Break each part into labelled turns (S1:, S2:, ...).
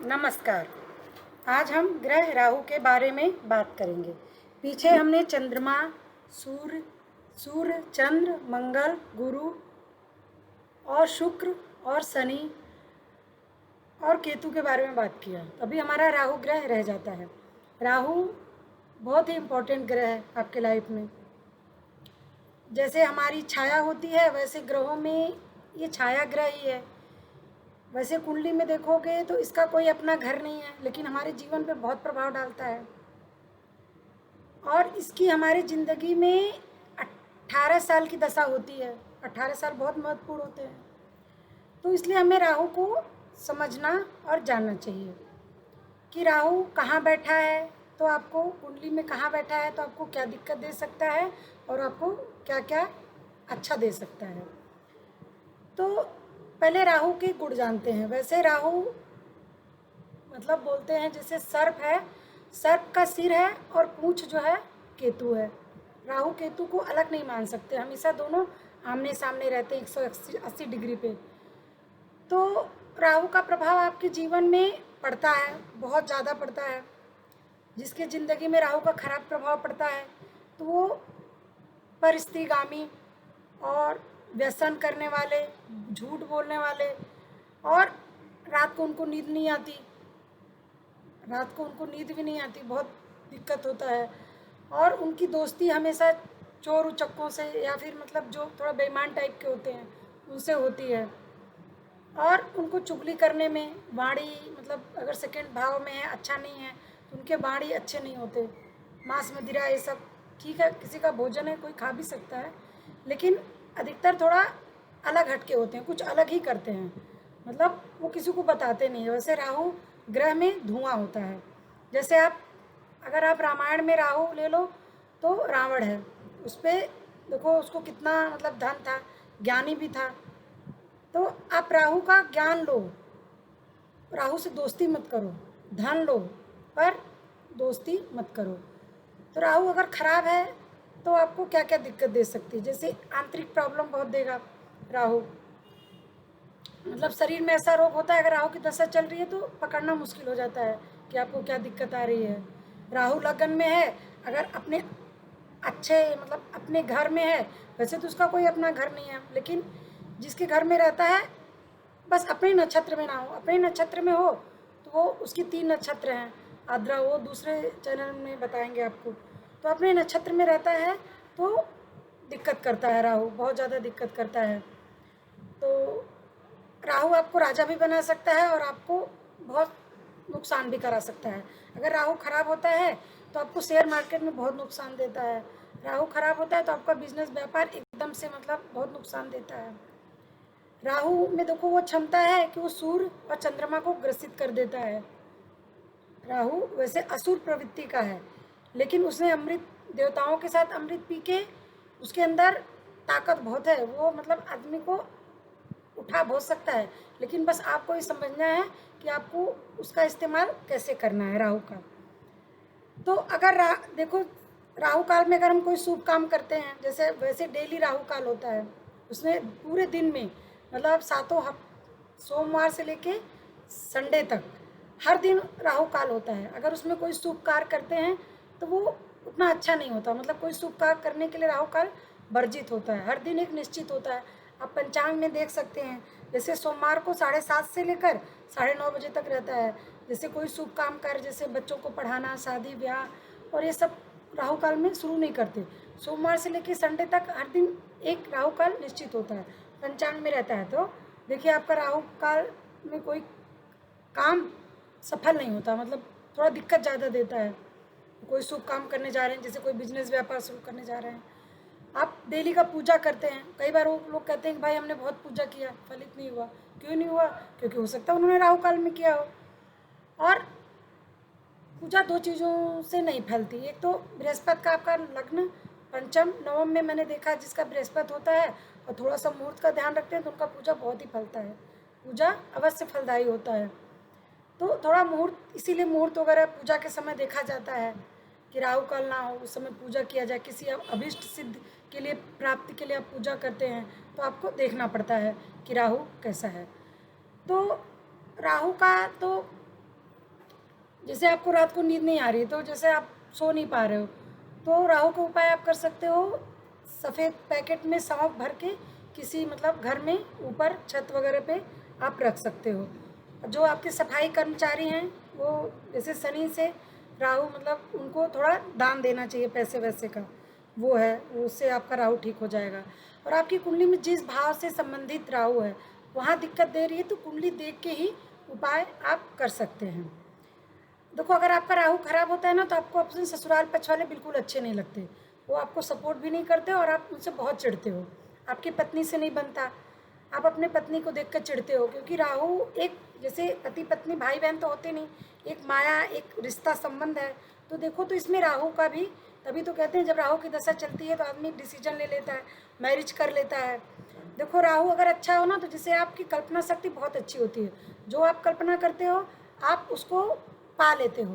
S1: नमस्कार। आज हम ग्रह राहु के बारे में बात करेंगे। पीछे हमने चंद्रमा, सूर्य, चंद्र, मंगल, गुरु और शुक्र और शनि और केतु के बारे में बात किया। अभी हमारा राहु ग्रह रह जाता है। राहु बहुत ही इम्पोर्टेंट ग्रह है आपके लाइफ में। जैसे हमारी छाया होती है वैसे ग्रहों में ये छाया ग्रह ही है। वैसे कुंडली में देखोगे तो इसका कोई अपना घर नहीं है, लेकिन हमारे जीवन पे बहुत प्रभाव डालता है। और इसकी हमारी ज़िंदगी में 18 साल की दशा होती है। 18 साल बहुत महत्वपूर्ण होते हैं, तो इसलिए हमें राहु को समझना और जानना चाहिए कि राहु कहाँ बैठा है, तो आपको कुंडली में कहाँ बैठा है तो आपको क्या दिक्कत दे सकता है और आपको क्या क्या अच्छा दे सकता है। तो पहले राहु के गुण जानते हैं। वैसे राहु मतलब बोलते हैं जैसे सर्प है, सर्प का सिर है और पूंछ जो है केतु है। राहु केतु को अलग नहीं मान सकते, हमेशा दोनों आमने सामने रहते हैं 180 डिग्री पे। तो राहु का प्रभाव आपके जीवन में पड़ता है, बहुत ज़्यादा पड़ता है। जिसके ज़िंदगी में राहु का खराब प्रभाव पड़ता है तो वो परिस्थितिगामी और व्यसन करने वाले, झूठ बोलने वाले, और रात को उनको नींद नहीं आती, भी नहीं आती, बहुत दिक्कत होता है। और उनकी दोस्ती हमेशा चोर उचक्कों से या फिर मतलब जो थोड़ा बेईमान टाइप के होते हैं उनसे होती है। और उनको चुगली करने में वाणी मतलब अगर सेकंड भाव में है, अच्छा नहीं है तो उनके वाणी अच्छे नहीं होते। मांस मदिरा ये सब ठीक है, किसी का भोजन है कोई खा भी सकता है, लेकिन अधिकतर थोड़ा अलग हटके होते हैं, कुछ अलग ही करते हैं, मतलब वो किसी को बताते नहीं है। वैसे राहु ग्रह में धुआं होता है। जैसे अगर आप रामायण में राहु ले लो तो रावण है, उस पर देखो उसको कितना मतलब धन था, ज्ञानी भी था। तो आप राहु का ज्ञान लो, राहु से दोस्ती मत करो, धन लो पर दोस्ती मत करो। तो राहु अगर खराब है तो आपको क्या क्या दिक्कत दे सकती है, जैसे आंतरिक प्रॉब्लम बहुत देगा राहु। मतलब शरीर में ऐसा रोग होता है, अगर राहु की दशा चल रही है तो पकड़ना मुश्किल हो जाता है कि आपको क्या दिक्कत आ रही है। राहु लगन में है, अगर अपने अच्छे मतलब अपने घर में है, वैसे तो उसका कोई अपना घर नहीं है, लेकिन जिसके घर में रहता है बस अपने नक्षत्र में ना हो, अपने नक्षत्र में हो तो वो उसकी 3 नक्षत्र हैं आद्रा, वो दूसरे चैनल में बताएंगे आपको। तो अपने नक्षत्र में रहता है तो दिक्कत करता है राहु, बहुत ज़्यादा दिक्कत करता है। तो राहु आपको राजा भी बना सकता है और आपको बहुत नुकसान भी करा सकता है। अगर राहु खराब होता है तो आपको शेयर मार्केट में बहुत नुकसान देता है। राहु खराब होता है तो आपका बिजनेस व्यापार एकदम से मतलब बहुत नुकसान देता है। राहु में देखो वो क्षमता है कि वो सूर्य और चंद्रमा को ग्रसित कर देता है। राहु वैसे असुर प्रवृत्ति का है, लेकिन उसने अमृत देवताओं के साथ अमृत पी के उसके अंदर ताकत बहुत है, वो मतलब आदमी को उठा बहुत सकता है, लेकिन बस आपको ये समझना है कि आपको उसका इस्तेमाल कैसे करना है राहु का। तो अगर देखो राहु काल में अगर हम कोई शुभ काम करते हैं, जैसे वैसे डेली राहु काल होता है, उसमें पूरे दिन में मतलब सोमवार से लेके संडे तक हर दिन राहु काल होता है। अगर उसमें कोई शुभ कार्य करते हैं तो वो उतना अच्छा नहीं होता, मतलब कोई शुभ कार्य करने के लिए राहु काल वर्जित होता है। हर दिन एक निश्चित होता है, आप पंचांग में देख सकते हैं। जैसे सोमवार को 7:30 से लेकर 9:30 बजे तक रहता है। जैसे कोई शुभ काम कर, जैसे बच्चों को पढ़ाना, शादी ब्याह और ये सब राहु काल में शुरू नहीं करते। सोमवार से लेकर संडे तक हर दिन एक राहु काल निश्चित होता है, पंचांग में रहता है। तो देखिए आपका राहु काल में कोई काम सफल नहीं होता, मतलब थोड़ा दिक्कत ज़्यादा देता है। कोई शुभ काम करने जा रहे हैं, जैसे कोई बिजनेस व्यापार शुरू करने जा रहे हैं, आप डेली का पूजा करते हैं। कई बार वो लोग कहते हैं कि भाई हमने बहुत पूजा किया, फलित नहीं हुआ। क्यों नहीं हुआ? क्योंकि हो सकता है उन्होंने राहु काल में किया हो। और पूजा 2 चीज़ों से नहीं फैलती, एक तो बृहस्पति का आपका लग्न पंचम नवम में मैंने देखा जिसका बृहस्पति होता है और थोड़ा सा मुहूर्त का ध्यान रखते हैं तो उनका पूजा बहुत ही फलता है, पूजा अवश्य फलदायी होता है। तो थोड़ा मुहूर्त, इसीलिए मुहूर्त वगैरह पूजा के समय देखा जाता है कि राहु काल ना हो, उस समय पूजा किया जाए। किसी अभिष्ट सिद्ध के लिए, प्राप्ति के लिए आप पूजा करते हैं तो आपको देखना पड़ता है कि राहु कैसा है। तो राहु का तो जैसे आपको रात को नींद नहीं आ रही, तो जैसे आप सो नहीं पा रहे हो, तो राहु का उपाय आप कर सकते हो, सफ़ेद पैकेट में सौंफ भर के किसी मतलब घर में ऊपर छत वगैरह पे आप रख सकते हो। जो आपके सफाई कर्मचारी हैं, वो जैसे शनि से राहु मतलब उनको थोड़ा दान देना चाहिए पैसे वैसे का, वो है, उससे आपका राहु ठीक हो जाएगा। और आपकी कुंडली में जिस भाव से संबंधित राहु है वहाँ दिक्कत दे रही है, तो कुंडली देख के ही उपाय आप कर सकते हैं। देखो, अगर आपका राहु खराब होता है ना, तो आपको अपने ससुराल पक्ष वाले बिल्कुल अच्छे नहीं लगते, वो आपको सपोर्ट भी नहीं करते और आप उनसे बहुत चिढ़ते हो, आपकी पत्नी से नहीं बनता, आप अपने पत्नी को देख कर चिढ़ते हो, क्योंकि राहु एक, जैसे पति पत्नी भाई बहन तो होते नहीं, एक माया, एक रिश्ता संबंध है। तो देखो, तो इसमें राहु का भी, तभी तो कहते हैं जब राहु की दशा चलती है तो आदमी डिसीजन ले लेता है, मैरिज कर लेता है। देखो, राहु अगर अच्छा हो ना, तो जैसे आपकी कल्पना शक्ति बहुत अच्छी होती है, जो आप कल्पना करते हो आप उसको पा लेते हो।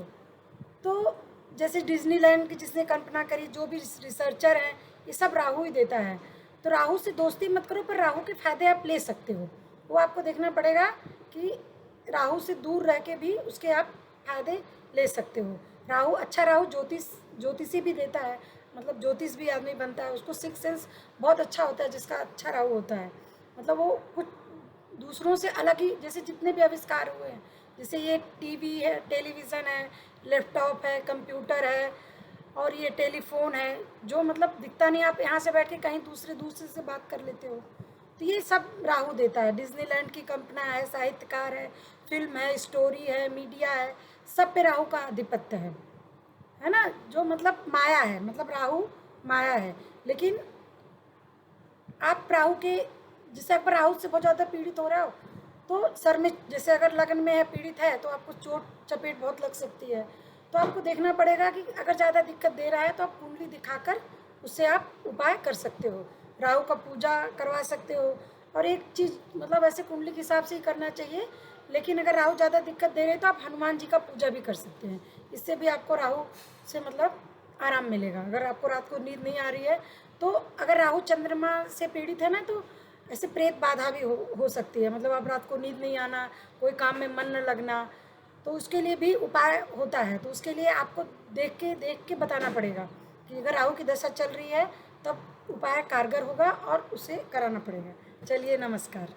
S1: तो जैसे डिज्नीलैंड की जिसने कल्पना करी, जो भी रिसर्चर हैं, ये सब राहु ही देता है। तो राहु से दोस्ती मत करो, पर राहु के फायदे आप ले सकते हो। वो आपको देखना पड़ेगा कि राहु से दूर रह के भी उसके आप फायदे ले सकते हो। राहु अच्छा, राहु ज्योतिषी भी देता है, मतलब ज्योतिष भी आदमी बनता है, उसको सिक्स सेंस बहुत अच्छा होता है जिसका अच्छा राहु होता है। मतलब वो कुछ दूसरों से अलग ही, जैसे जितने भी आविष्कार हुए हैं, जैसे ये टीवी है, टेलीविज़न है, लैपटॉप है, कंप्यूटर है और ये टेलीफोन है, जो मतलब दिखता नहीं, आप यहाँ से बैठ के कहीं दूसरे से बात कर लेते हो। तो ये सब राहु देता है। डिज्नीलैंड की कल्पना है, साहित्यकार है, फिल्म है, स्टोरी है, मीडिया है, सब पे राहु का आधिपत्य है ना। जो मतलब माया है, मतलब राहु माया है। लेकिन आप राहु के, जैसे अगर राहु से बहुत ज़्यादा पीड़ित हो रहे हो, तो सर में, जैसे अगर लगन में है, पीड़ित है, तो आपको चोट चपेट बहुत लग सकती है। तो आपको देखना पड़ेगा कि अगर ज़्यादा दिक्कत दे रहा है तो आप कुंडली दिखाकर उससे आप उपाय कर सकते हो, राहु का पूजा करवा सकते हो। और एक चीज़, मतलब ऐसे कुंडली के हिसाब से ही करना चाहिए, लेकिन अगर राहु ज़्यादा दिक्कत दे रहे हैं तो आप हनुमान जी का पूजा भी कर सकते हैं, इससे भी आपको राहु से मतलब आराम मिलेगा। अगर आपको रात को नींद नहीं आ रही है, तो अगर राहु चंद्रमा से पीड़ित है ना, तो ऐसे प्रेत बाधा भी हो सकती है, मतलब आप रात को नींद नहीं आना, कोई काम में मन न लगना, तो उसके लिए भी उपाय होता है। तो उसके लिए आपको देख के बताना पड़ेगा कि अगर राहु की दशा चल रही है तब उपाय कारगर होगा और उसे कराना पड़ेगा। चलिए, नमस्कार।